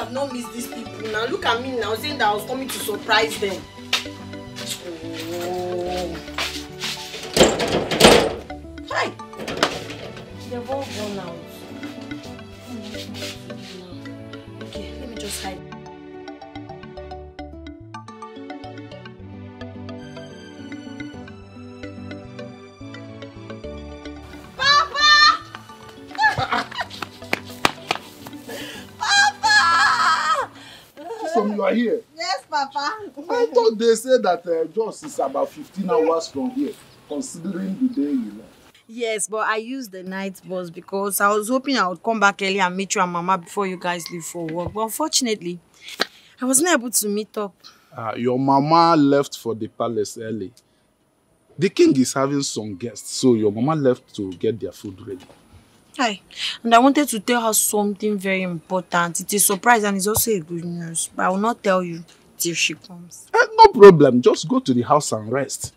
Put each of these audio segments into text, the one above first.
I've not missed these people now. Look at me now, saying that I was coming to surprise them. Oh. Hi. They've all gone out. Okay, let me just hide. You are here. Yes, Papa. I thought they said that Jos is about 15 hours from here, considering the day you left. Yes, but I used the night bus because I was hoping I would come back early and meet you and Mama before you guys leave for work. But unfortunately, I wasn't able to meet up. Your Mama left for the palace early. The king is having some guests, so your Mama left to get their food ready. Hi, and I wanted to tell her something very important. It's a surprise and it's also a good news. But I will not tell you till she comes. No problem. Just go to the house and rest.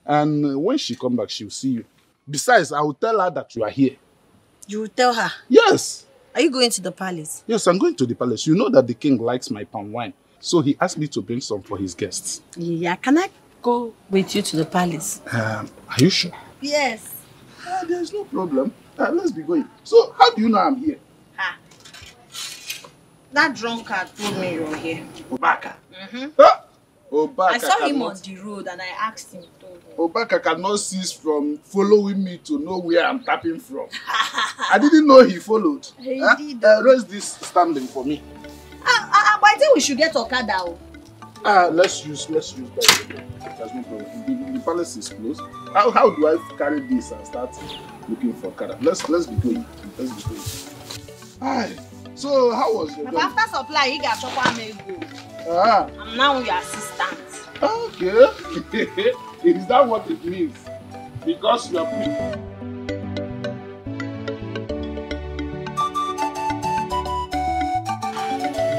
And when she comes back, she will see you. Besides, I will tell her that you are here. You will tell her? Yes. Are you going to the palace? Yes, I'm going to the palace. You know that the king likes my palm wine. So he asked me to bring some for his guests. Yeah, can I go with you to the palace? Are you sure? Yes. There's no problem. Let's be going. So, how do you know I'm here? That drunkard told me you were here. Obaka? Obaka I saw him on the road and I asked him. Obaka cannot cease from following me to know where I'm tapping from. I didn't know he followed. He did. Raise this standing for me. But I think we should get Okada. Let's use that. There's no problem. The palace is closed. How do I carry this and start looking for Okada? Let's be going. Let's be going. Hi. So how was your day? After supply, you got chopper Maid. I'm now your assistant. Okay. Is that what it means? Because you are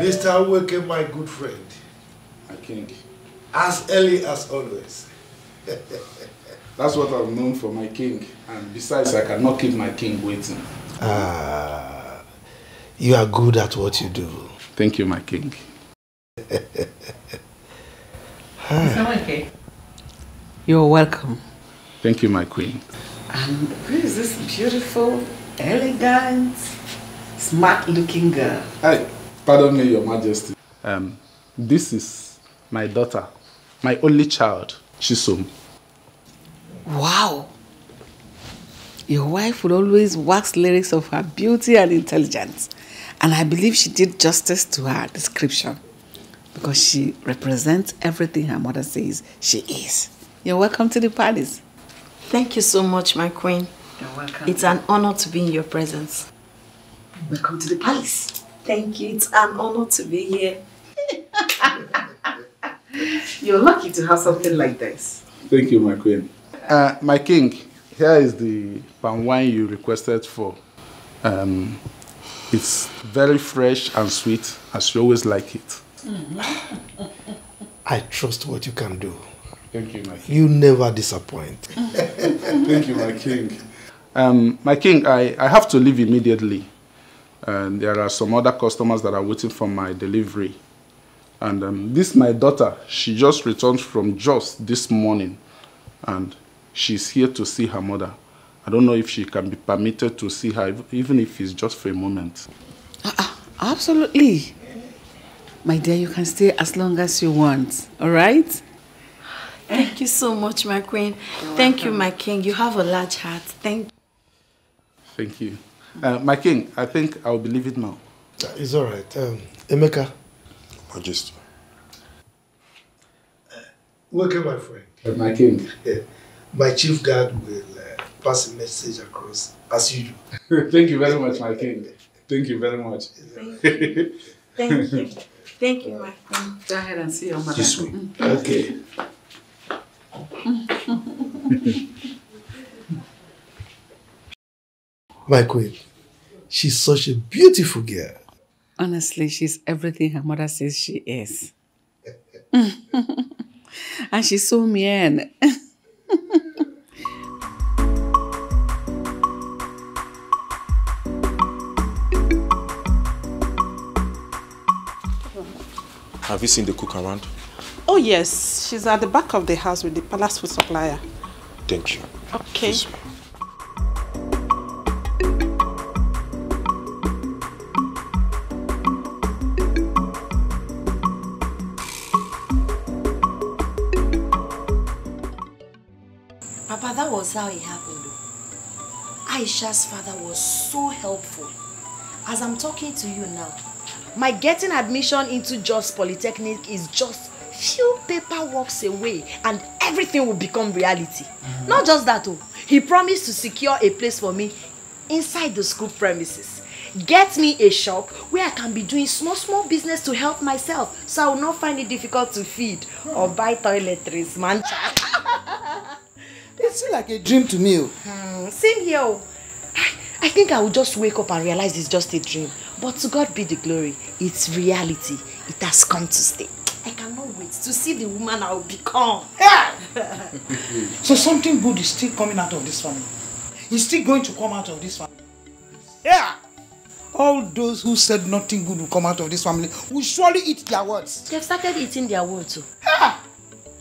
Mr. Weke, my good friend. my king. As early as always. That's what I'm known for, my king. And besides, I cannot keep my king waiting. You are good at what you do. Thank you, my king. Mr. Weke, you're welcome. Thank you, my queen. And who is this beautiful, elegant, smart-looking girl? Hi, pardon me, your majesty. This is my daughter, my only child, Chisom. Wow! Your wife would always wax lyrics of her beauty and intelligence. And I believe she did justice to her description. Because she represents everything her mother says she is. You're welcome to the palace. Thank you so much, my queen. You're welcome. It's an honor to be in your presence. Welcome to the palace. Thank you. It's an honor to be here. You're lucky to have something like this. Thank you, my queen. My king, here is the palm wine you requested for. It's very fresh and sweet, as you always like it. I trust what you can do. Thank you, my king. You never disappoint. Thank you, my king. My king, I have to leave immediately. And there are some other customers that are waiting for my delivery. And this is my daughter. She just returned from Jos this morning. And she's here to see her mother. I don't know if she can be permitted to see her, even if it's just for a moment. Absolutely. My dear, you can stay as long as you want. All right? Thank you so much, my queen. Thank you, my king. You have a large heart. Thank you. My king, I think I'll be leaving now. It's all right. Emeka. Majesty. Welcome, my friend. My king. My chief guard will pass a message across as you do. Thank you very much, my king. Thank you very much. Thank you. Thank you. Thank you, my queen. Go ahead and see your mother. This way. Okay. My queen, she's such a beautiful girl. Honestly, she's everything her mother says she is. And she's so mean. Have you seen the cook around? Oh yes, she's at the back of the house with the palace food supplier. Thank you. Okay. Please. Papa, that was how it happened though. Aisha's father was so helpful. As I'm talking to you now, my getting admission into Jos Polytechnic is just few paperworks away and everything will become reality. Not just that though, he promised to secure a place for me inside the school premises. Get me a shop where I can be doing small business to help myself, so I will not find it difficult to feed or buy toiletries, man. It seems like a dream to me. Same here. I think I will just wake up and realize it's just a dream. But to God be the glory. It's reality. It has come to stay. I cannot wait to see the woman I will become. Yeah. So something good is still coming out of this family. It's still going to come out of this family. Yeah. All those who said nothing good will come out of this family will surely eat their words. They've started eating their words too. Yeah.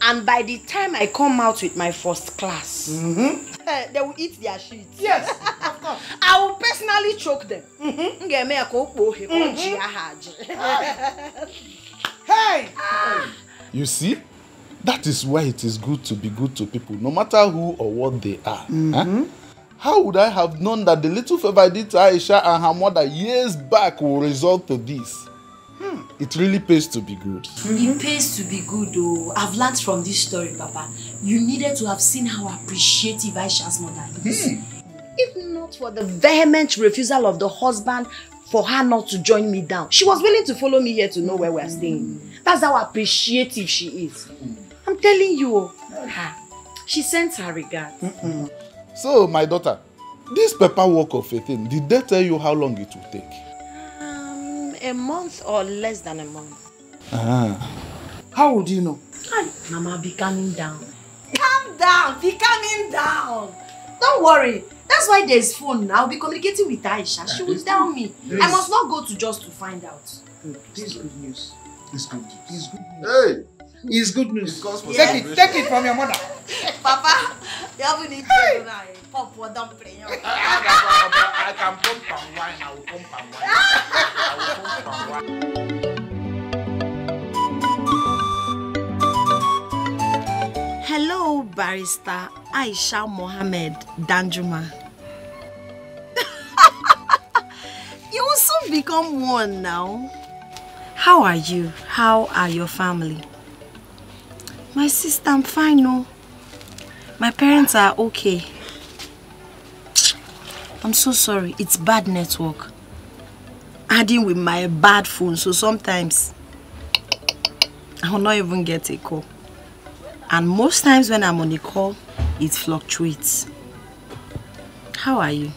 And by the time I come out with my first class, they will eat their shit. Yes, of course. I will personally choke them. Hey! You see, that is why it is good to be good to people, no matter who or what they are. Huh? How would I have known that the little favor I did to Aisha and her mother years back will result to this? It really pays to be good. It pays to be good though. I've learned from this story, Papa. You needed to have seen how appreciative Aisha's mother is. If not for the vehement refusal of the husband for her not to join me down, she was willing to follow me here to know where we are staying. That's how appreciative she is. I'm telling you, she sends her regards. So, my daughter, this paperwork of a thing, did they tell you how long it will take? A month or less than a month. How would you know? Mama, be calming down. Calm down, be calming down. Don't worry. That's why there's phone now. I'll be communicating with Aisha. She will tell me. Yes. I must not go to just to find out. This is good news. It's good news. It's good news. Hey! It's good news. Take Take it from your mother. Papa, you haven't eaten tonight. Pop, don't play. I can pump and wine. I will pump and wine. Hello, Barrister Aisha Mohammed Danjuma. You will soon become one now. How are you? How are your family? My sister, I'm fine, no. My parents are okay. I'm so sorry. It's bad network. Adding with my bad phone, so sometimes I will not even get a call. And most times when I'm on a call, it fluctuates. How are you?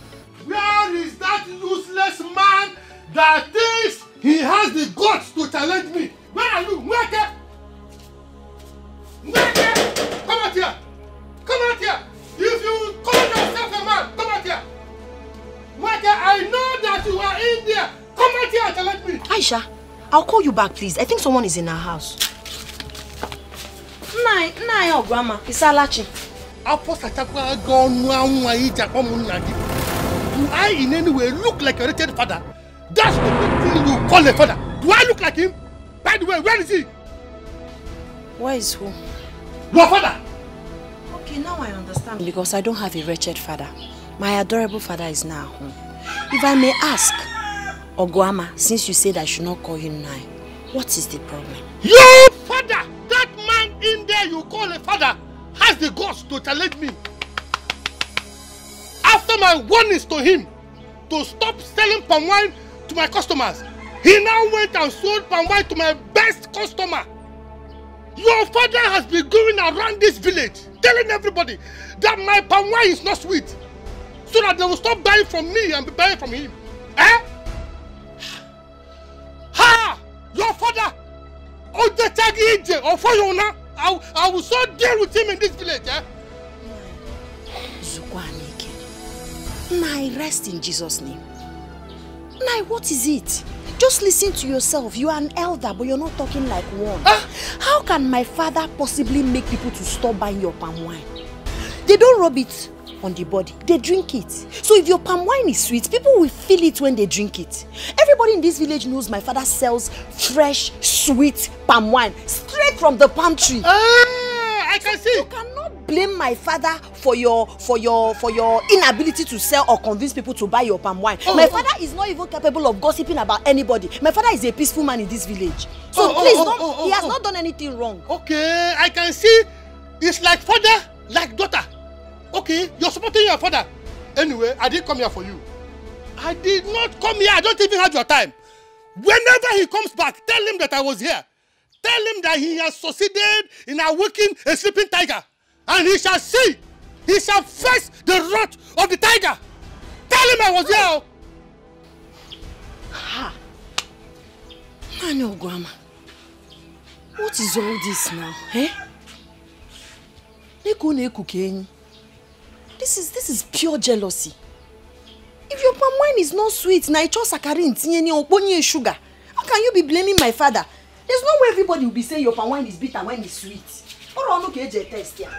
Where is that useless man that thinks he has the guts to challenge me? Where are you? Mweke! Mweke! Come out here! Come out here! If you call yourself a man, come out here! Mweke, I know that you are in there! Come out here and challenge me! Aisha, I'll call you back, please. I think someone is in our house. Nah, Grandma. It's Alichi. Do I in any way look like a wretched father? That's the thing you call a father. Do I look like him? By the way, where is he? Where is who? Your father! Okay, now I understand. Because I don't have a wretched father. My adorable father is now home. If I may ask, Ogwama, since you said I should not call him now, what is the problem? Your father! That man in there you call a father has the guts to challenge me. After my warnings to him to stop selling palm wine to my customers, he now went and sold palm wine to my best customer. Your father has been going around this village telling everybody that my palm wine is not sweet, so that they will stop buying from me and be buying from him. Eh? Ha! Your father! I will so deal with him in this village, eh? I rest in Jesus' name. Nai, what is it? Just listen to yourself. You are an elder, but you're not talking like one. How can my father possibly make people to stop buying your palm wine? They don't rub it on the body. They drink it. So if your palm wine is sweet, people will feel it when they drink it. Everybody in this village knows my father sells fresh, sweet palm wine straight from the palm tree. I can see. You cannot blame my father for your inability to sell or convince people to buy your palm wine. My father is not even capable of gossiping about anybody. My father is a peaceful man in this village. So he has not done anything wrong. Okay, I can see. It's like father, like daughter. Okay, you're supporting your father. Anyway, I didn't come here for you. I did not come here. I don't even have your time. Whenever he comes back, tell him that I was here. Tell him that he has succeeded in awakening a sleeping tiger. And he shall see. He shall face the wrath of the tiger. Tell him I was here. Ha! Mano, Grandma. What is all this now, eh? This is pure jealousy. If your palm wine is not sweet, na icho sakarin tinyeni oponye sugar. How can you be blaming my father? There's no way everybody will be saying your palm wine is bitter when it's sweet. Or on okay test here.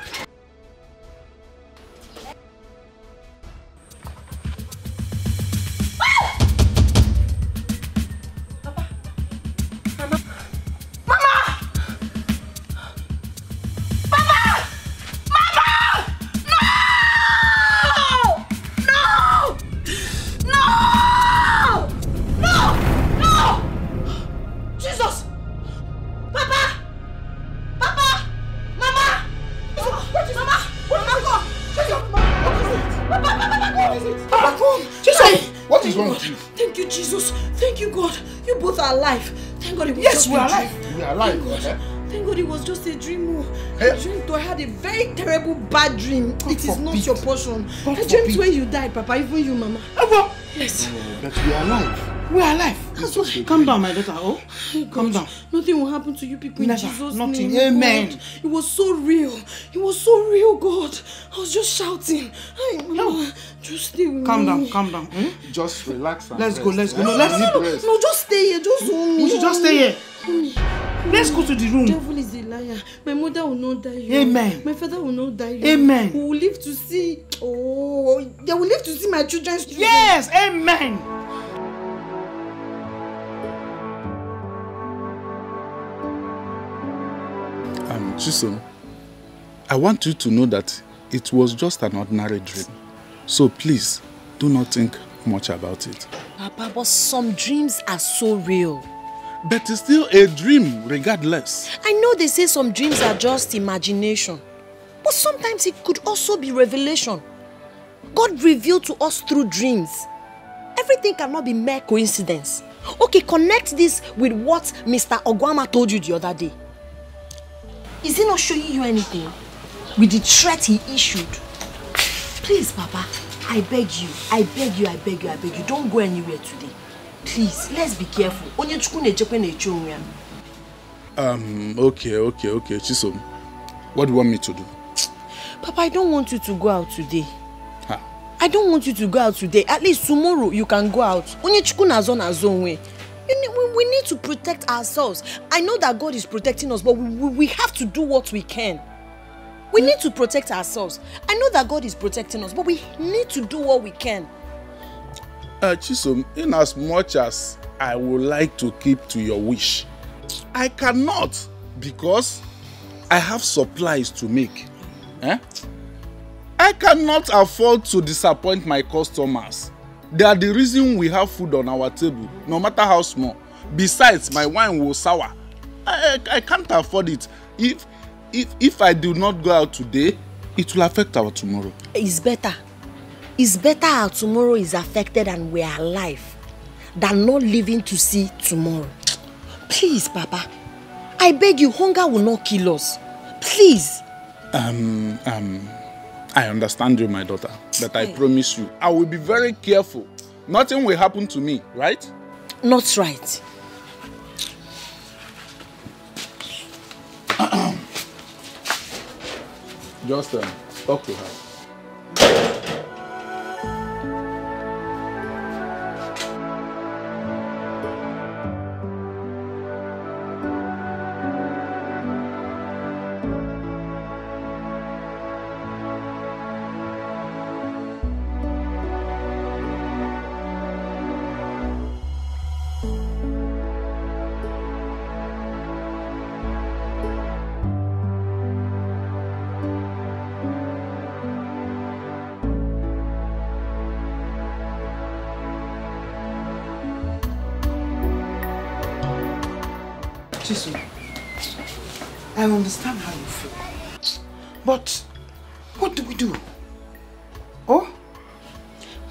Thank you, Jesus. Thank you, God. You both are alive. Thank God it was just a dream. Yes, we are alive. We are alive. Thank God it was just a dream. I dreamed I had a very terrible bad dream. It is not your portion. I dreamed when you died, Papa. Even you, Mama. Yes. But we are alive. We are alive. Calm down, my daughter. Oh, calm down. Nothing will happen to you people in Jesus' nothing. name. Amen. God. It was so real. It was so real, God. I was just shouting. Mama, just stay with me. Calm down, calm down. Just relax and let's rest. go, let's go. No, no, just stay here. Just hold me. We should just stay here. Let's go to the room. The devil is a liar. My mother will not die. Amen. My father will not die. Amen. We will live to see. Oh, they will live to see my children's children. Yes, amen. Chisom, I want you to know that it was just an ordinary dream. So please, do not think much about it. Papa, but some dreams are so real. But it's still a dream, regardless. I know they say some dreams are just imagination. But sometimes it could also be revelation. God revealed to us through dreams. Everything cannot be mere coincidence. Okay, connect this with what Mr. Ogwama told you the other day. Is he not showing you anything? With the threat he issued? Please, Papa, I beg you, I beg you, I beg you, I beg you, don't go anywhere today. Please, let's be careful. Okay, Chisom. What do you want me to do? Papa, I don't want you to go out today. Huh? I don't want you to go out today. At least tomorrow you can go out. We need to protect ourselves. I know that God is protecting us, but we have to do what we can. We need to protect ourselves. I know that God is protecting us, but we need to do what we can. Chisom, in as much as I would like to keep to your wish, I cannot because I have supplies to make. I cannot afford to disappoint my customers. They are the reason we have food on our table, no matter how small. Besides, my wine will sour. I can't afford it. If I do not go out today, it will affect our tomorrow. It's better. It's better our tomorrow is affected and we are alive than not living to see tomorrow. Please, Papa. I beg you, hunger will not kill us. Please. I understand you, my daughter, but I promise you, I will be very careful. Nothing will happen to me, right? Not right. Just talk to her. Chizzy, I understand how you feel. But what do we do? Oh?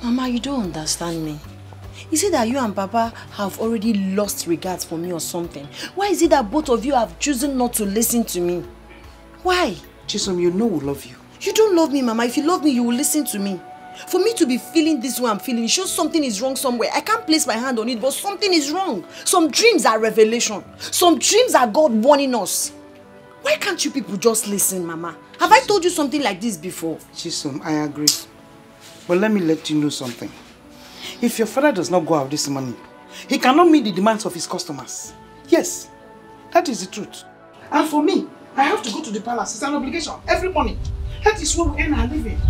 Mama, you don't understand me. Is it that you and Papa have already lost regards for me or something? Why is it that both of you have chosen not to listen to me? Why? Chisom, you know we love you. You don't love me, Mama. If you love me, you will listen to me. For me to be feeling this way I'm feeling, it shows something is wrong somewhere. I can't place my hand on it, but something is wrong. Some dreams are revelation. Some dreams are God warning us. Why can't you people just listen, Mama? Have I told you something like this before? Chisom, I agree. But let me let you know something. If your father does not go out this morning, he cannot meet the demands of his customers. Yes, that is the truth. And for me, I have to go to the palace. It's an obligation every morning. That is where we earn our living.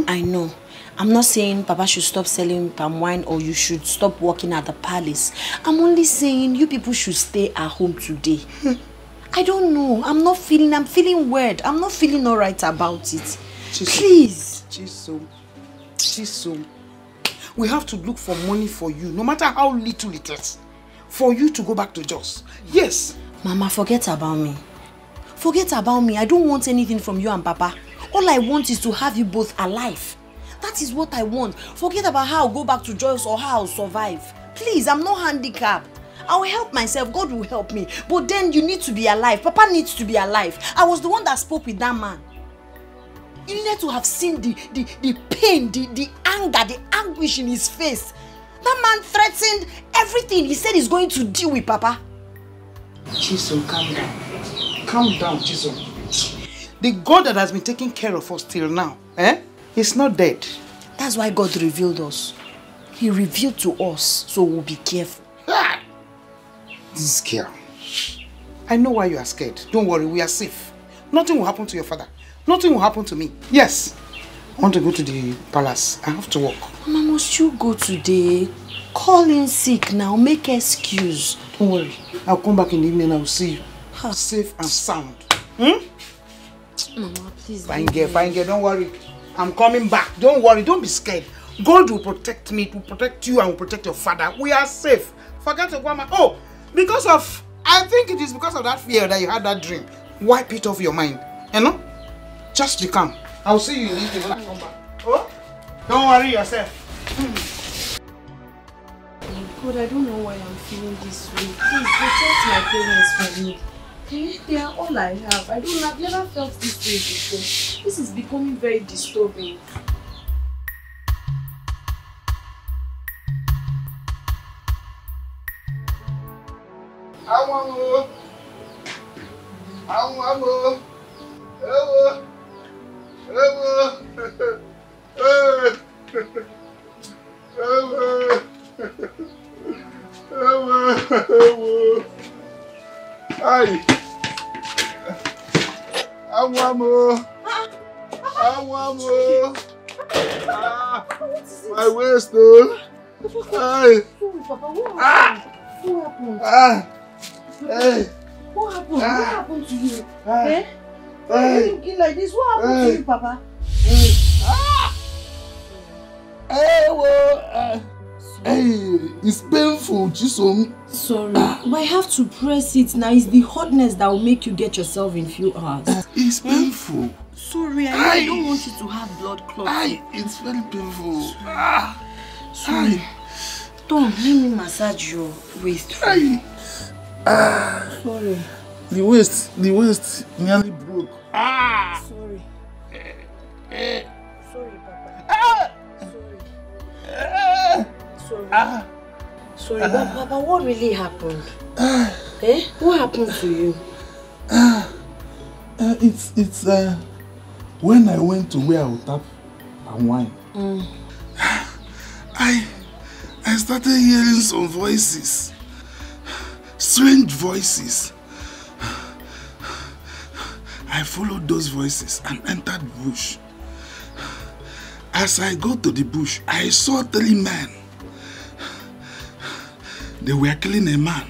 I know. I'm not saying Papa should stop selling palm wine or you should stop working at the palace. I'm only saying you people should stay at home today. I don't know. I'm feeling weird. I'm not feeling alright about it. Please. Chisom. We have to look for money for you, no matter how little it is, for you to go back to Jos. Yes. Mama, forget about me. Forget about me. I don't want anything from you and Papa. All I want is to have you both alive. That is what I want. Forget about how I'll go back to Jos or how I'll survive. Please, I'm not handicapped. I'll help myself. God will help me. But then you need to be alive. Papa needs to be alive. I was the one that spoke with that man. You needed to have seen the pain, the anger, the anguish in his face. That man threatened everything. He said he's going to deal with Papa. Chisom, calm down. Calm down, Chisom. The God that has been taking care of us till now, is not dead. That's why God revealed us. He revealed to us, so we'll be careful. Ah! This girl. I know why you are scared. Don't worry, we are safe. Nothing will happen to your father. Nothing will happen to me. Yes. I want to go to the palace. I have to work. Mama, must you go today? Call in sick now. Make excuse. Don't worry. I'll come back in the evening and I will see you. Safe and sound. Mama, please. Fine girl. Don't worry. I'm coming back. Don't worry. Don't be scared. God will protect me. Will protect you and will protect your father. We are safe. Forget your grandma. Oh, because of... I think it is because of that fear that you had that dream. Wipe it off your mind. You know? Just be calm. I'll see you in the evening when I come back. Oh? Don't worry yourself. God, I don't know why I'm feeling this way. Please protect my parents from me. They are all I have. I've never felt this way before. This is becoming very disturbing. My waist, though. Papa, what happened? Hey. What happened? What happened to you? Why are you looking like this? What happened to you, Papa? It's painful, Chisom. Sorry, but I have to press it now. It's the hotness that will make you get yourself in few hours. It's painful. Sorry, I don't want you to have blood clots. It's very painful. Sorry. Tom, let me massage your waist. Sorry. The waist nearly broke. Sorry. Sorry, Papa. Sorry, but Papa, what really happened? What happened to you? It's when I went to where I would tap and wine. I started hearing some voices. Strange voices. I followed those voices and entered the bush. As I got to the bush, I saw 3 men. They were killing a man.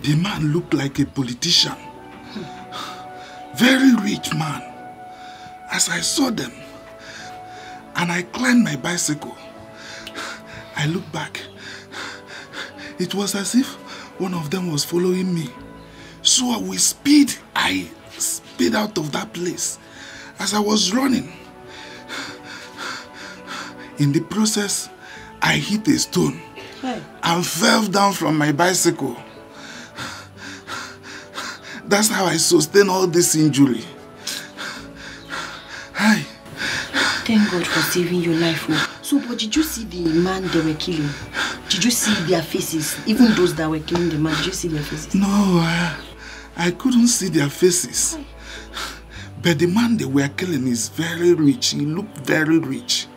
The man looked like a politician. Very rich man. As I saw them, and I climbed my bicycle, I looked back. It was as if one of them was following me. So with speed, I sped out of that place. As I was running, in the process, I hit a stone and fell down from my bicycle. That's how I sustained all this injury. Hi. Thank God for saving your life. So, but did you see the man they were killing? Did you see their faces? Even those that were killing the man, did you see their faces? No, I couldn't see their faces. But the man they were killing is very rich. He looked very rich.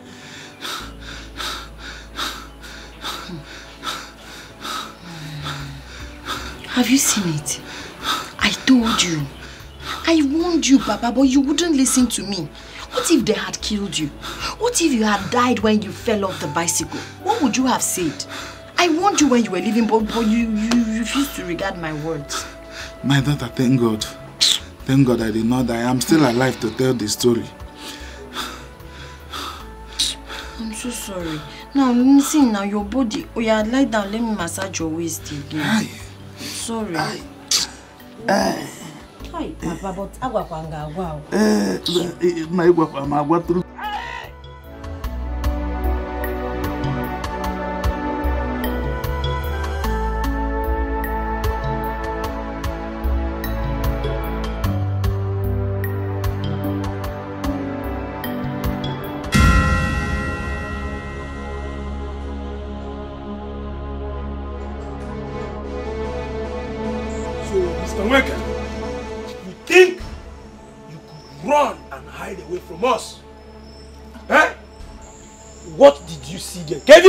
Have you seen it? I told you. I warned you, Papa, but you wouldn't listen to me. What if they had killed you? What if you had died when you fell off the bicycle? What would you have said? I warned you when you were leaving, but you refused to regard my words. My daughter, thank God. Thank God I did not die. I'm still alive to tell the story. I'm so sorry. Now, listen, now your body. Oh yeah, lie down. Let me massage your waist again. Aye. Sorry. Aye. Hi, Papa, but agwapanga, wow. My agwa through. Us. Eh? What did you see there? I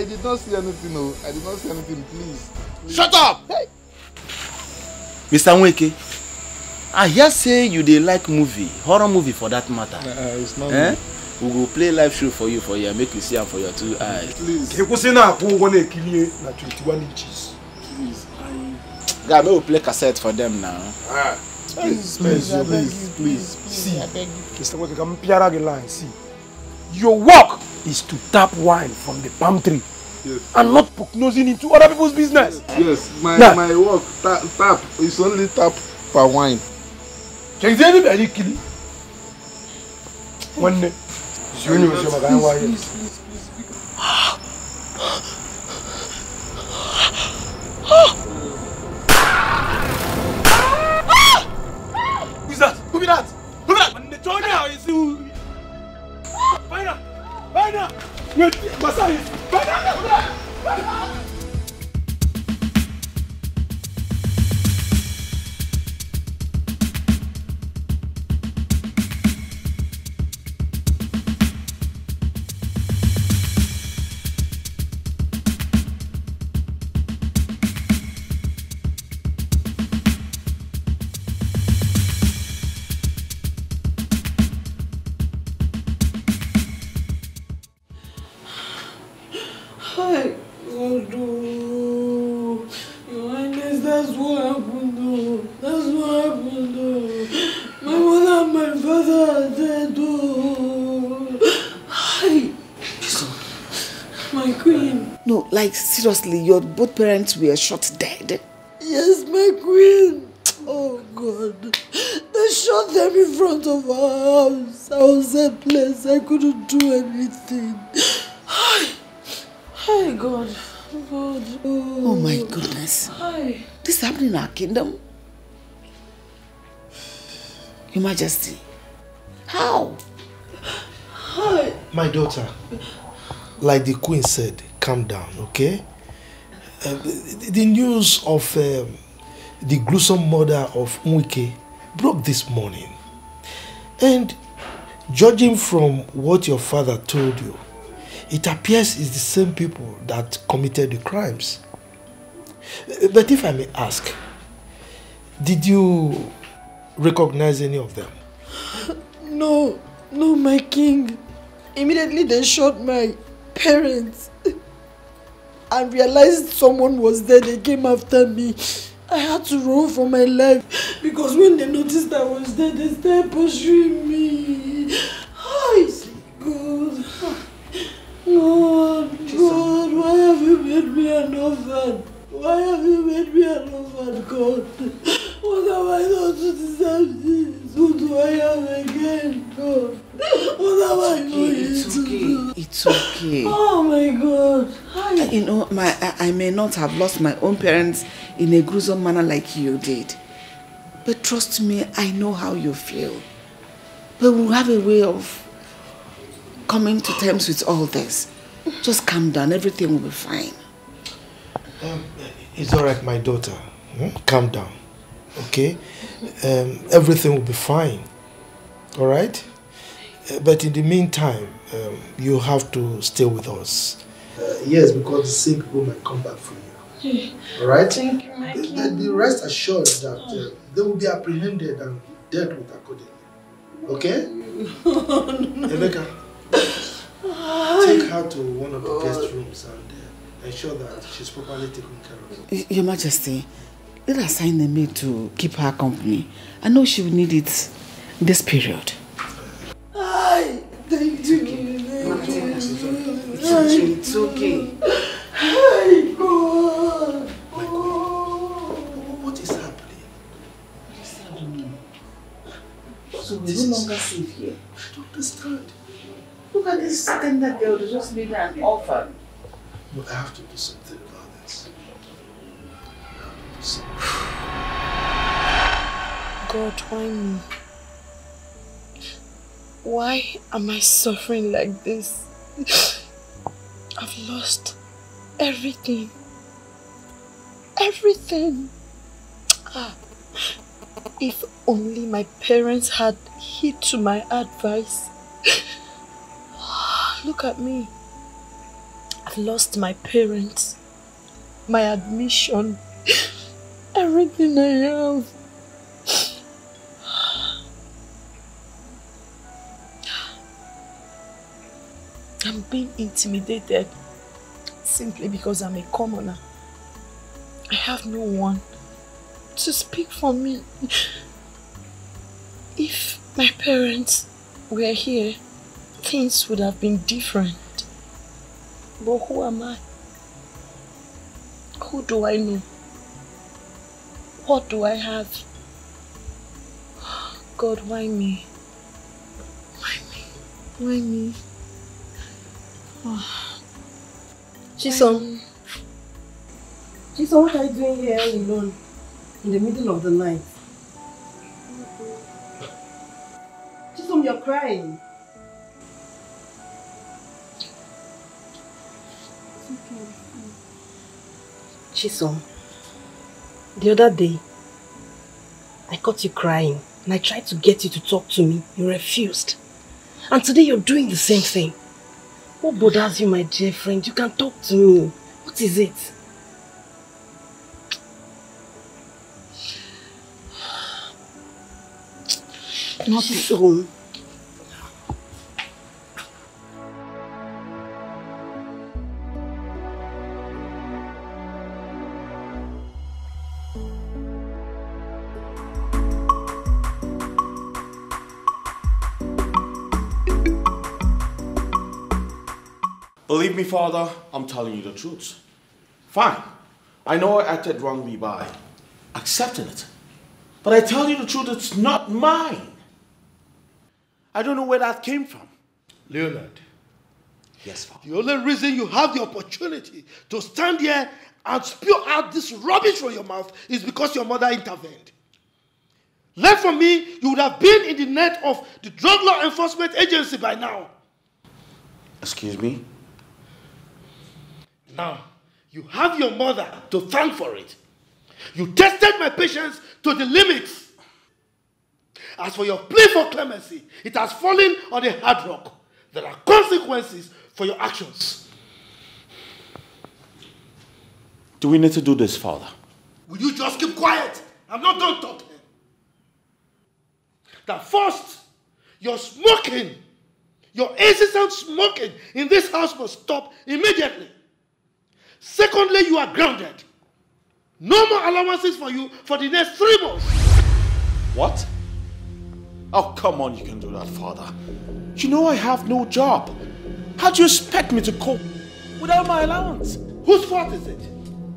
did not see anything, no. I did not see anything, please. Shut up! Hey. Mr. Nweke, I hear say you dey like movie, horror movie for that matter. It's not me. We go play live show for you make you see am for your 2 eyes. Please. Please. Guy, may we play cassette for them now. Please. See, Mr. Nweke, come piara the line. See, your work is to tap wine from the palm tree, yes, and not poke nosing into other people's business. Yes, my work tap is only tap for wine. Can you anybody kill? One day, please. Who be that? And the Tonya is who? Find out! Wait, Masai! Find out! Like, seriously, your both parents were shot dead? Yes, my queen. Oh, God. They shot them in front of our house. I was helpless. I couldn't do anything. Hi, God. God. Oh, my goodness. Hi. This happened in our kingdom? Your Majesty. How? Hi. My daughter, like the queen said, calm down, okay? The news of the gruesome murder of Nweke broke this morning. And judging from what your father told you, it appears it's the same people that committed the crimes. But if I may ask, did you recognize any of them? No, my king. Immediately they shot my parents and realized someone was there. They came after me. I had to run for my life because when they noticed I was there, they started pursuing me. Oh, it's good. me an orphan? Why have you made me an orphan, God? What have I done to deserve this? Who do I have again, God? What have I done to do? It's okay. Oh my God. You know, I may not have lost my own parents in a gruesome manner like you did. But trust me, I know how you feel. But we'll have a way of coming to terms with all this. Just calm down, everything will be fine. It's all right, my daughter. Calm down, okay? Everything will be fine, all right? But in the meantime, you have to stay with us. Yes, because the same people might come back for you. All right? Thank you, my king. Be rest assured that they will be apprehended and dealt with accordingly. Okay? Emeka, take her to one of the guest rooms and ensure that she's properly taken care of. Your Majesty, let us assign the maid to keep her company. I know she will need it in this period. Thank you. It's okay. My God. What is happening? I don't know. So we're no longer safe here. I don't understand. Look at this tender girl, they just made her an orphan. No, I have to do something about this. God, why me? Why am I suffering like this? I've lost everything. Everything. If only my parents had heed to my advice. Look at me. I've lost my parents, my admission, everything I have. I'm being intimidated simply because I'm a commoner. I have no one to speak for me. If my parents were here, things would have been different. But who am I? Who do I know? What do I have? God, why me? Why me? Why me? Chisom, what are you doing here all alone in the middle of the night? Chisom, you're crying. Chisom, the other day, I caught you crying and I tried to get you to talk to me. You refused. And today you're doing the same thing. What bothers you, my dear friend? You can talk to me. What is it? Nothing. So, Believe me, Father, I'm telling you the truth. Fine. I know I acted wrongly by accepting it. But I tell you the truth, it's not mine. I don't know where that came from. Leonard. Yes, Father. The only reason you have the opportunity to stand here and spew out this rubbish from your mouth is because your mother intervened. Left from me, you would have been in the net of the Drug Law Enforcement Agency by now. Excuse me? Now, you have your mother to thank for it. You tested my patience to the limits. As for your plea for clemency, it has fallen on a hard rock. There are consequences for your actions. Do we need to do this, Father? Will you just keep quiet? I'm not done talking. That first, your smoking, your incessant smoking in this house must stop immediately. Secondly, you are grounded. No more allowances for you for the next 3 months. What? Oh, come on, you can do that, Father. You know I have no job. How do you expect me to cope without my allowance? Who Whose fault is it?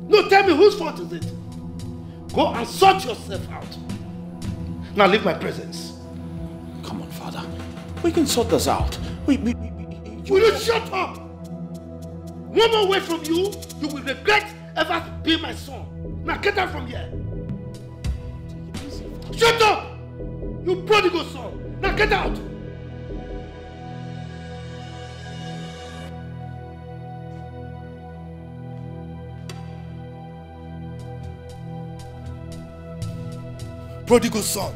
No, tell me whose fault is it? Go and sort yourself out. Now leave my presence. Come on, Father. We can sort this out. Will you shut up? One more word from you, you will regret ever being my son. Now get out from here. Shut up! You prodigal son. Now get out. Prodigal son.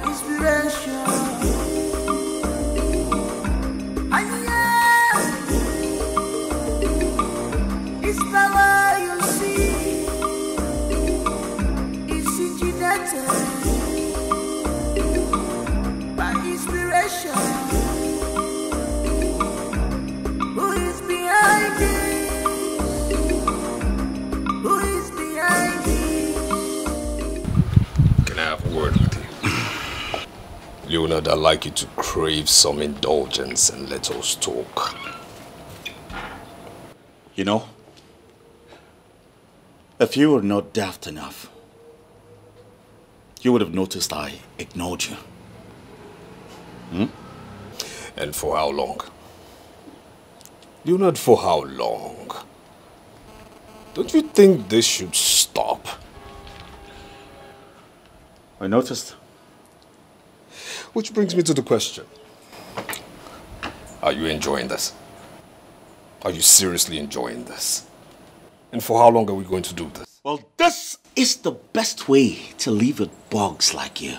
Inspiration. It's power you see. It's ingenuity. By inspiration. Who is behind it? Who is behind it? Can I have a word with you? Leonard, I'd like you to crave some indulgence and let us talk. You know, if you were not daft enough, you would have noticed I ignored you. And for how long? Leonard, for how long? Don't you think this should stop? I noticed. Which brings me to the question. Are you enjoying this? Are you seriously enjoying this? And for how long are we going to do this? Well, this is the best way to leave with bugs like you.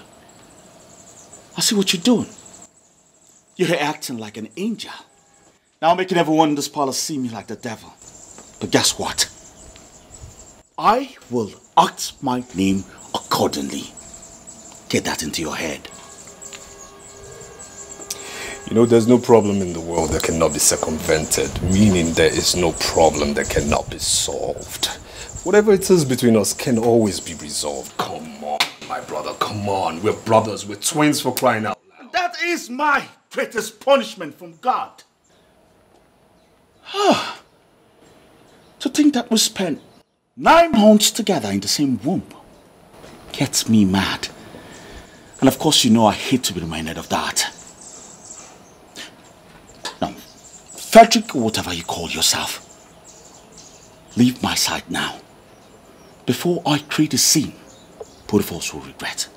I see what you're doing. You're acting like an angel. Now making everyone in this palace see me like the devil. But guess what? I will act my name accordingly. Get that into your head. You know, there's no problem in the world that cannot be circumvented, meaning there is no problem that cannot be solved. Whatever it is between us can always be resolved. Come on, my brother, come on. We're brothers, we're twins, for crying out loud. That is my greatest punishment from God. To think that we spent 9 months together in the same womb gets me mad. And of course, you know I hate to be reminded of that. Now, Frederick, or whatever you call yourself, leave my side now. Before I create a scene, both of us will regret.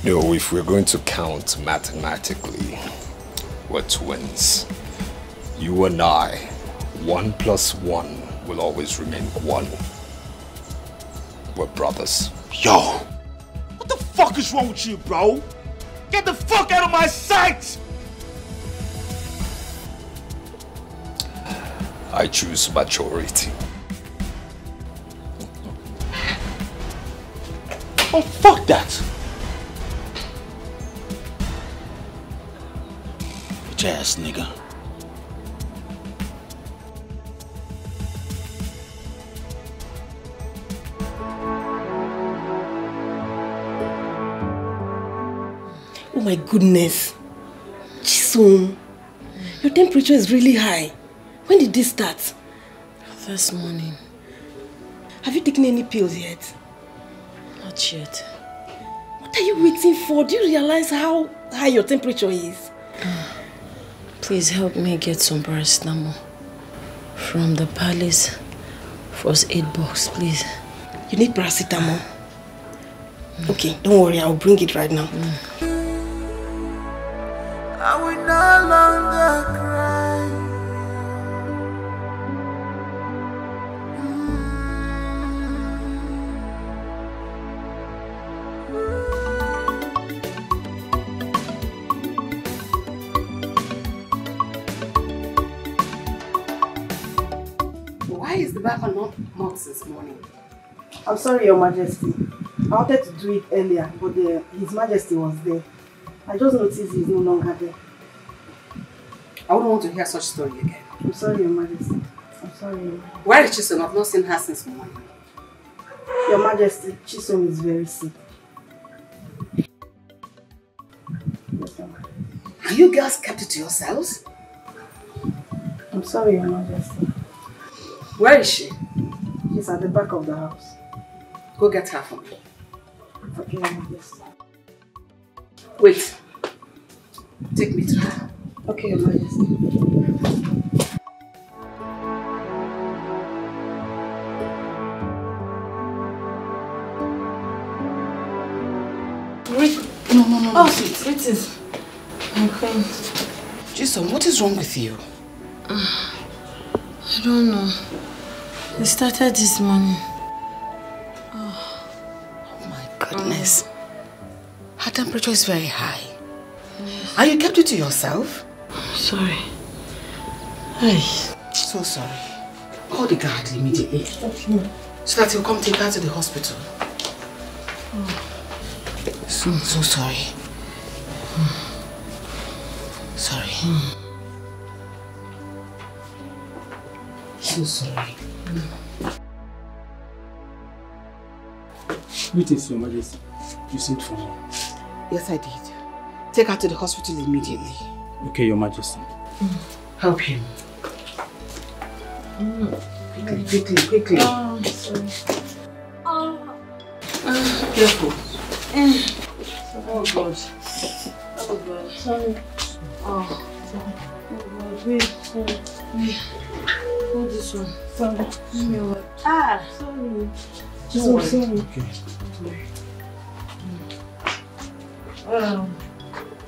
No, if we're going to count mathematically, we're twins. You and I, 1 + 1 will always remain 1. We're brothers. Yo, what the fuck is wrong with you, bro? Get the fuck out of my sight! I choose maturity. Oh, fuck that! Bitch ass nigga. Oh my goodness. Chisom, your temperature is really high. When did this start? This morning. Have you taken any pills yet? Not yet. What are you waiting for? Do you realize how high your temperature is? Please help me get some paracetamol from the palace. First aid box, please. You need paracetamol? Okay, don't worry, I'll bring it right now. I will no longer cry. Why is the baba not since morning? I'm sorry, Your Majesty. I wanted to do it earlier, but His Majesty was there. I just noticed he's no longer there. I wouldn't want to hear such story again. I'm sorry, Your Majesty. I'm sorry. Where is Chisom? I've not seen her since morning. Your Majesty, Chisom is very sick. And you girls kept it to yourselves? I'm sorry, Your Majesty. Where is she? She's at the back of the house. Go get her for me. Okay, Your Majesty. Wait. Take me to her. Okay, Your Majesty. No. Oh, sweetie. I'm fine. Jason, what is wrong with you? I don't know. It started this morning. Oh my goodness. Her temperature is very high. And you kept it to yourself? Sorry. Hey. So sorry. Call the guard immediately. Okay. So that he'll come take her to the hospital. So sorry. Sorry. So sorry. Greetings, Your Majesty. You sent for me. Yes, I did. Take her to the hospital immediately. Okay, Your Majesty. Help him. Quickly. Oh, sorry. Careful. Oh, God. Sorry. Oh, God, wait. Sorry. Hold this one. Sorry. Sorry. So sorry. Okay.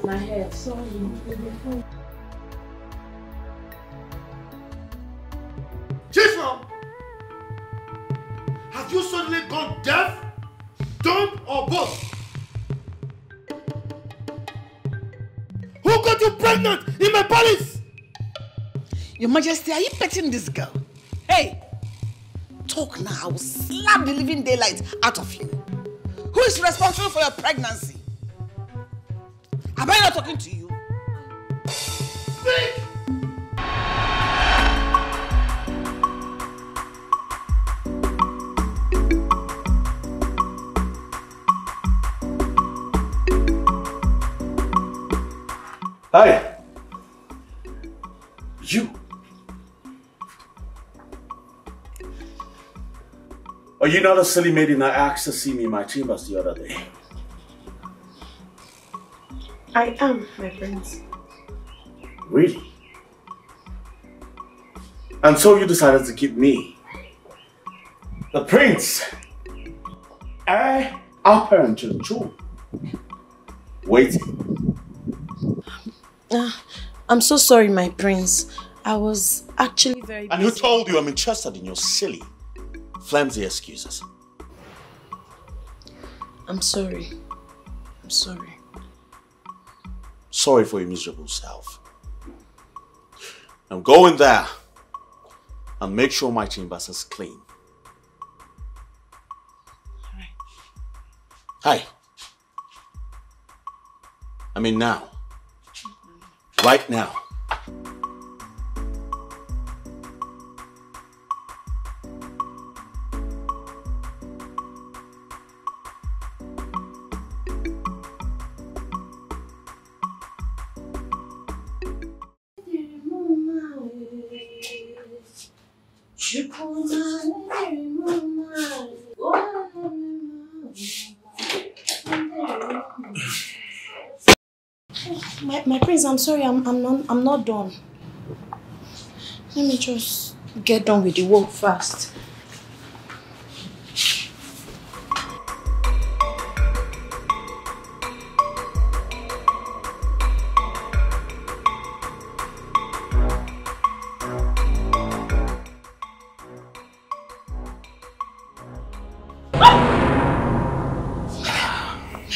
My head. Sorry. Jason! Have you suddenly gone deaf, dumb, or both? Who got you pregnant in my palace? Your Majesty, are you petting this girl? Hey! Talk now, I will slap the living daylight out of you. Who is responsible for your pregnancy? Am I not talking to you? Speak! Hi. You. Are you not a silly maiden that asked to see me in my chambers the other day? I am, my prince. Really? And so you decided to keep me, the prince, and our parent children, waiting. I'm so sorry, my prince. I was actually very busy. And who told you I'm interested in your silly, flimsy excuses? I'm sorry. I'm sorry. Sorry for your miserable self. Now go in there and make sure my chambers is clean. Hi. I mean now. Right now. My prince, I'm sorry, I'm not done. Let me just get done with the work fast. My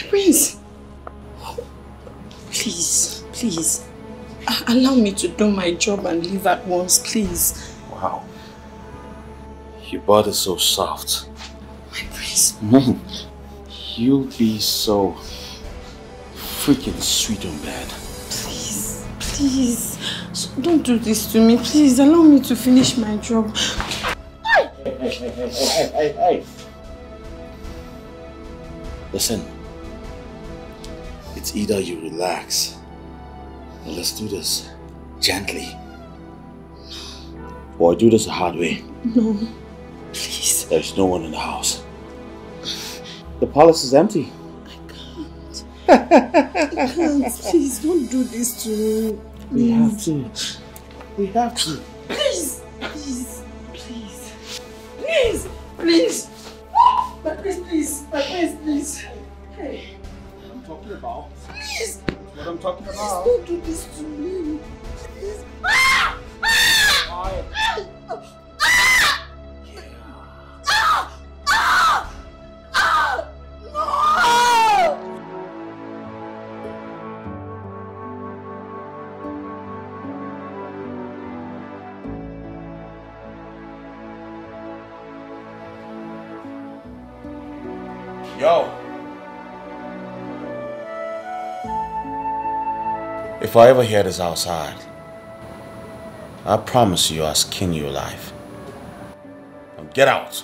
prince. Please, allow me to do my job and leave at once, please. Wow. Your body's so soft. My prince. You be so freaking sweet on bed. Please. Don't do this to me. Please, allow me to finish my job. Hey. Listen. It's either you relax, or let's do this gently. Or do this the hard way. No. Please. There's no one in the house. The palace is empty. I can't. Please, don't do this to me. We have to. We have to. Please. Please. Please. Please. Please. My please, please. My please, please. Hey. What I'm talking about. Please. What I'm talking Please about. don't do this to me. Please. Ah! Ah! Quiet. Ah! Ah! Ah! Ah! Ah! No! Yo. If I ever hear this outside, I promise you I'll skin you alive. Now get out.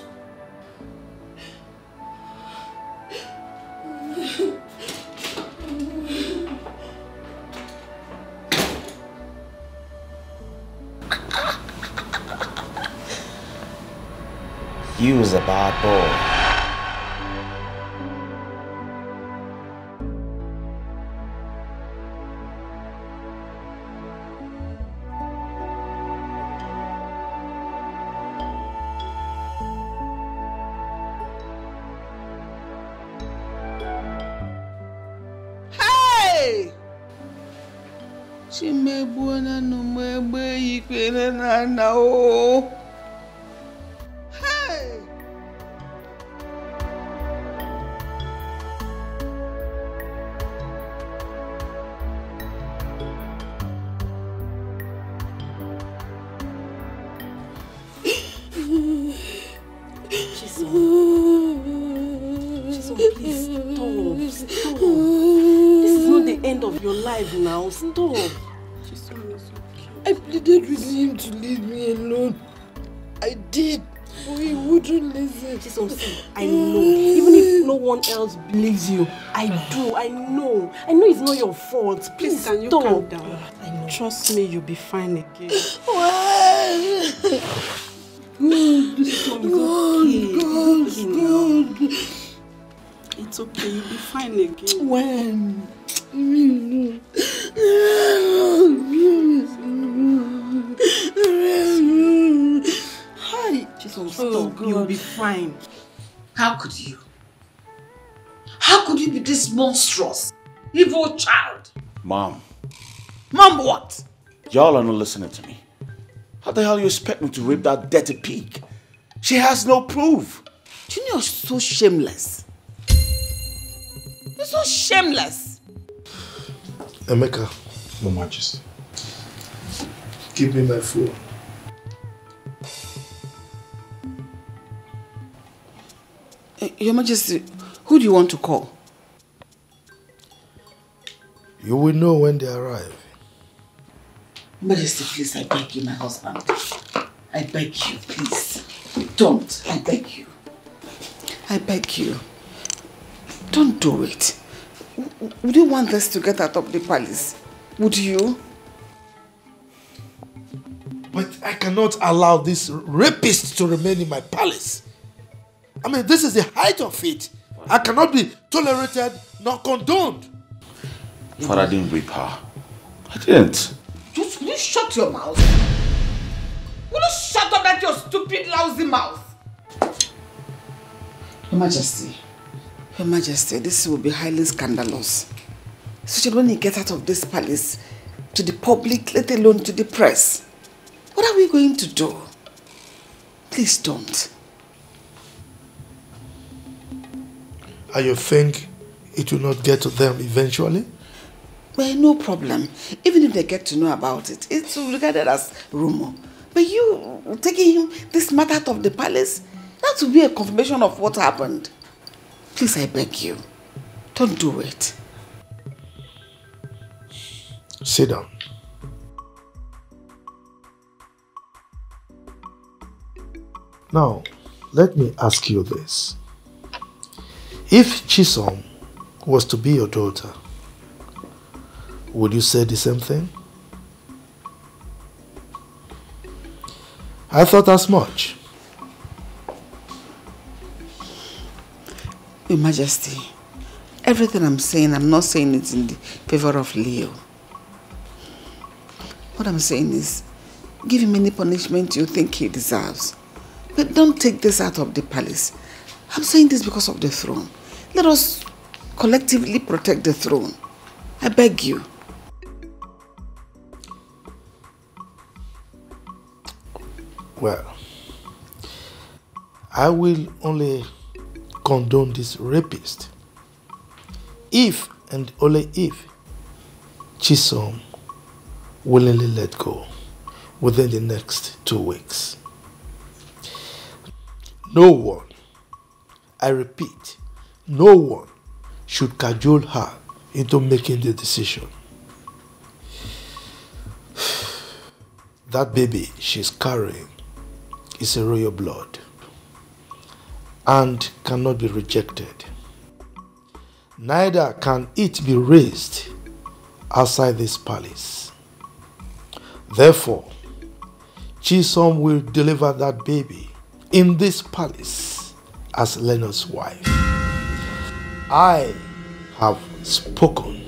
You was a bad boy. Chimebwana no mwebe ikwene na na o. Hey! Chisom, please stop. This is not the end of your life now. Stop. I pleaded with him to leave me alone. I did, but he wouldn't listen. Chisom, I know. Even if no one else believes you, I do. I know. I know it's not your fault. Please can you stop. calm down? I know. Trust me, you'll be fine again. Why? God. It's okay, you'll be fine again. When? Hi, Chisom, stop. You'll be fine. How could you? How could you be this monstrous, evil child? Mom. Mom, what? Y'all are not listening to me. How the hell you expect me to rape that dirty pig? She has no proof. Junior's so shameless. You're so shameless. Emeka. Your Majesty. Give me my phone. Your Majesty, who do you want to call? You will know when they arrive. Majesty, please, I beg you, my husband. I beg you, please. Don't. I beg you. I beg you. Don't do it. Would you want us to get out of the palace? Would you? But I cannot allow this rapist to remain in my palace. I mean, this is the height of it. I cannot be tolerated nor condoned. Father, I didn't rape her. I didn't. Will you shut your mouth? Will you shut up that your stupid, lousy mouth? Your Majesty, this will be highly scandalous. Especially when you get out of this palace to the public, let alone to the press. What are we going to do? Please don't. And you think it will not get to them eventually? Well, no problem. Even if they get to know about it, it's regarded as rumor. But you taking him this matter out of the palace, that will be a confirmation of what happened. Please, I beg you, don't do it. Sit down. Now, let me ask you this. If Chisom was to be your daughter, would you say the same thing? I thought as much. Your Majesty, everything I'm saying, I'm not saying it in the favor of Leo. What I'm saying is, give him any punishment you think he deserves. But don't take this out of the palace. I'm saying this because of the throne. Let us collectively protect the throne. I beg you. Well, I will only condone this rapist if and only if Chisom willingly let go within the next 2 weeks. No one, I repeat, no one should cajole her into making the decision. That baby she's carrying is a royal blood and cannot be rejected. Neither can it be raised outside this palace. Therefore, Chisom will deliver that baby in this palace as Leonard's wife. I have spoken.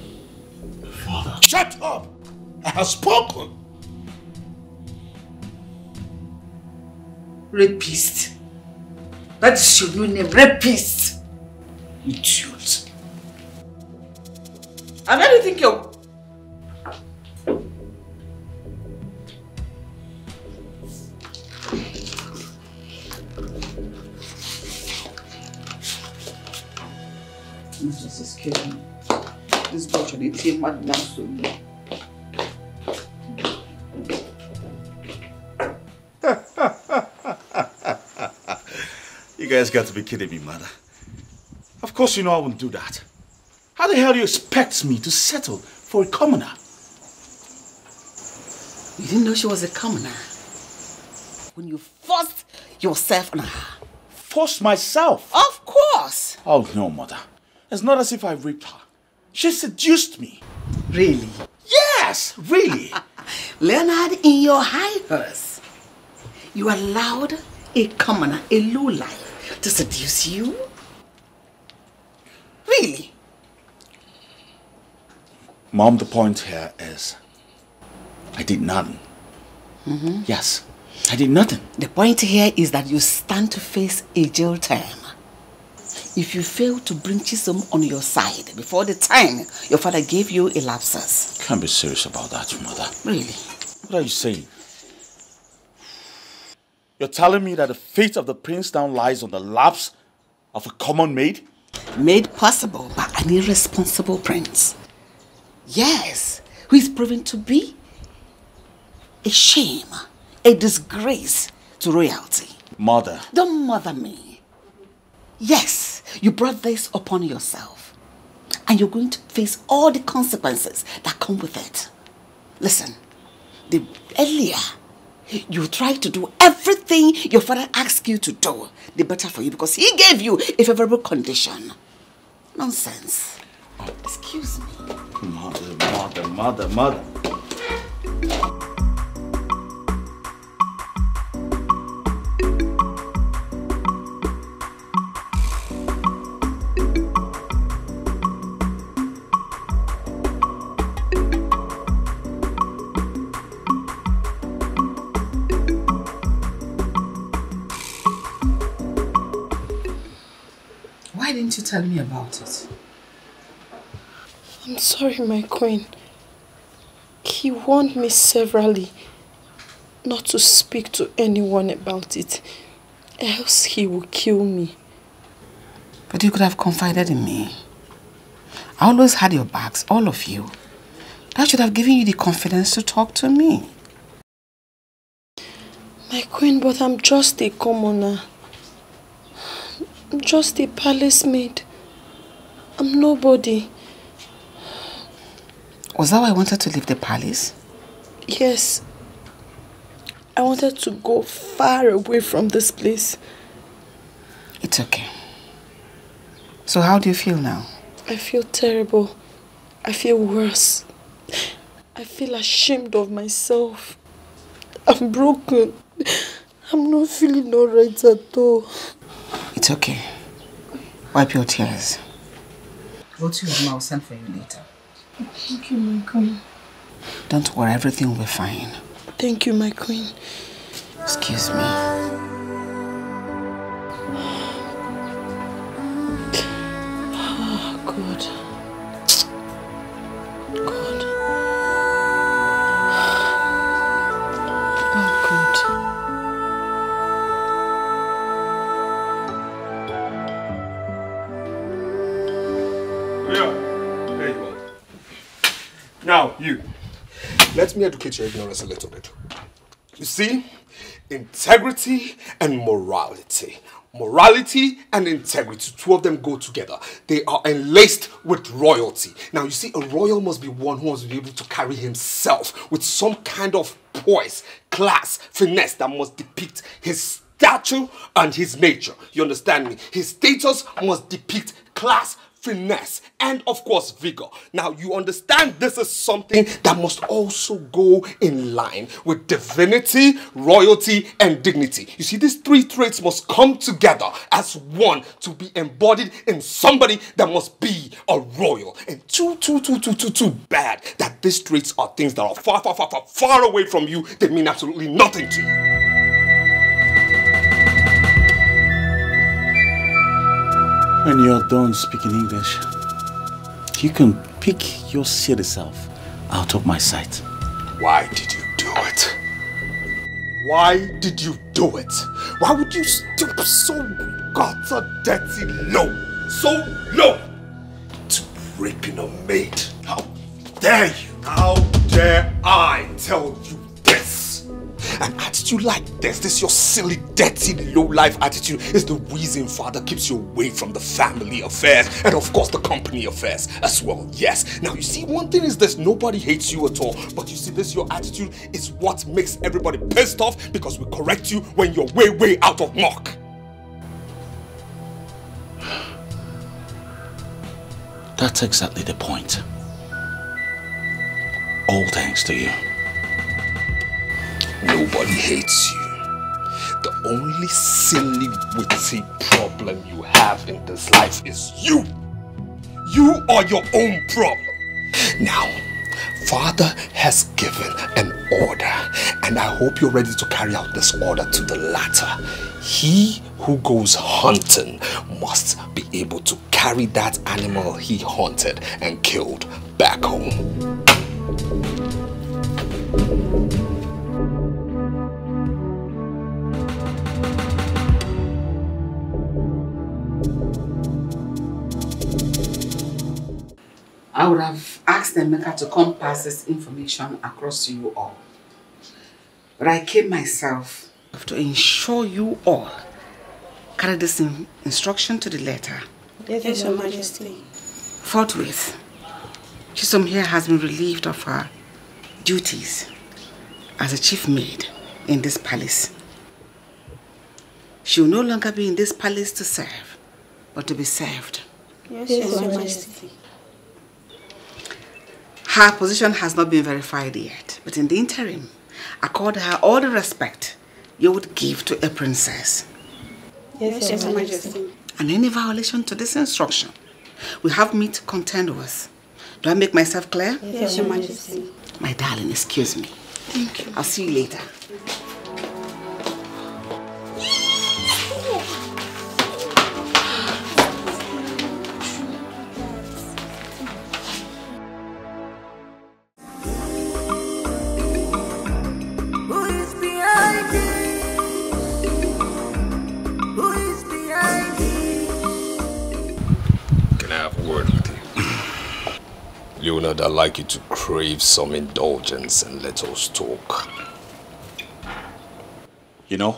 Father. Shut up! I have spoken! Rapist. That is your new name, rapist. Idiot. I really think you're... Just excuse me. This boy should eat mad now soon. You guys got to be kidding me, mother. Of course you know I wouldn't do that. How the hell do you expect me to settle for a commoner? You didn't know she was a commoner when you forced yourself on her. Forced myself? Of course. Oh no, mother. It's not as if I raped her. She seduced me. Really? Yes, really. Leonard, in your high horse, you allowed a commoner, a lowlife, to seduce you? Really? Mom, the point here is, I did nothing. Yes, I did nothing. The point here is that you stand to face a jail term if you fail to bring Chisom on your side before the time your father gave you a lapsus. Can't be serious about that, mother. Really? What are you saying? You're telling me that the fate of the prince now lies on the laps of a common maid? Made possible by an irresponsible prince. Yes, who is proven to be a shame, a disgrace to royalty. Mother. Don't mother me. Yes, you brought this upon yourself. And you're going to face all the consequences that come with it. Listen, the earlier you try to do everything your father asked you to do, the better for you, because he gave you a favorable condition. Nonsense. Excuse me. Mother. Why didn't you tell me about it? I'm sorry, my queen. He warned me severally not to speak to anyone about it, else he will kill me. But you could have confided in me. I always had your backs, all of you. That should have given you the confidence to talk to me. My queen, but I'm just a commoner. I'm just a palace maid. I'm nobody. Was that why I wanted to leave the palace? Yes. I wanted to go far away from this place. It's okay. So how do you feel now? I feel terrible. I feel worse. I feel ashamed of myself. I'm broken. I'm not feeling alright at all. It's okay. Wipe your tears. Go to your room, I'll send for you later. Thank you, my queen. Don't worry, everything will be fine. Thank you, my queen. Excuse me. Oh, God. God. Oh, God. Yeah. There you go. Now, you. Let me educate your ignorance a little bit. You see, integrity and morality. Morality and integrity, two of them go together. They are enlaced with royalty. Now, you see, a royal must be one who must be able to carry himself with some kind of poise, class, finesse that must depict his stature and his nature. You understand me? His status must depict class, finesse, and of course vigor. Now you understand this is something that must also go in line with divinity, royalty, and dignity. You see, these three traits must come together as one to be embodied in somebody that must be a royal. And too bad that these traits are things that are far away from you. They mean absolutely nothing to you. When you're done speaking English, you can pick your silly self out of my sight. Why did you do it? Why did you do it? Why would you stoop so gutter dirty low? So low to raping a maid? How dare you? How dare I tell you this? An attitude like this your silly, dirty, low-life attitude is the reason father keeps you away from the family affairs and of course the company affairs as well. Yes. Now you see, one thing is this, nobody hates you at all. But you see, this your attitude is what makes everybody pissed off because we correct you when you're way out of mark. That's exactly the point. All thanks to you. Nobody hates you. The only silly, witty problem you have in this life is you. You are your own problem. Now, Father has given an order, and I hope you're ready to carry out this order to the latter. He who goes hunting must be able to carry that animal he hunted and killed back home. I would have asked Emeka to come pass this information across to you all. But I came myself to ensure you all carry this instruction to the letter. Yes, Your Majesty. Forthwith, Chisom here has been relieved of her duties as a chief maid in this palace. She will no longer be in this palace to serve, but to be served. Yes, Your Majesty. Her position has not been verified yet, but in the interim, accord her all the respect you would give to a princess. Yes, Your Majesty. And any violation to this instruction, we have me to contend with. Do I make myself clear? Yes, Your Majesty. My darling, excuse me. Thank you. I'll see you later. Leonard, I'd like you to crave some indulgence and let us talk. You know,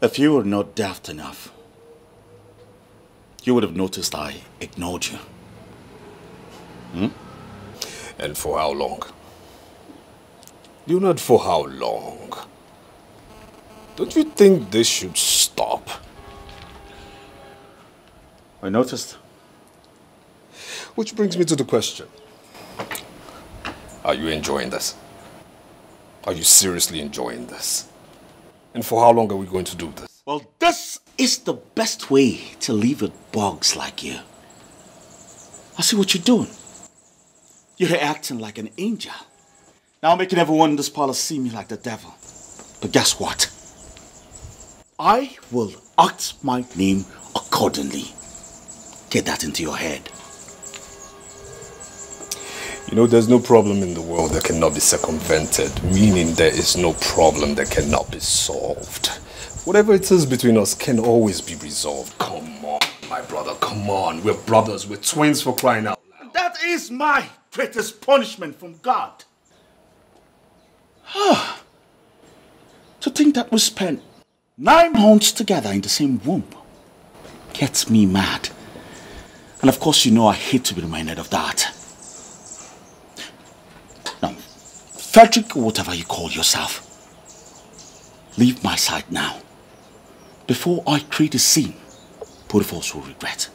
if you were not daft enough, you would have noticed I ignored you. And for how long? Leonard, for how long? Don't you think this should stop? I noticed. Which brings me to the question. Are you enjoying this? Are you seriously enjoying this? And for how long are we going to do this? Well, this is the best way to live with bugs like you. I see what you're doing. You're acting like an angel. Now making everyone in this parlor see me like the devil. But guess what? I will act my name accordingly. Get that into your head. You know, there's no problem in the world that cannot be circumvented, meaning there is no problem that cannot be solved. Whatever it is between us can always be resolved. Come on, my brother, come on. We're brothers, we're twins, for crying out loud. That is my greatest punishment from God. To think that we spent 9 months together in the same womb gets me mad. And of course, you know I hate to be reminded of that. Now, Frederick, or whatever you call yourself, leave my side now, before I create a scene both of us will regret.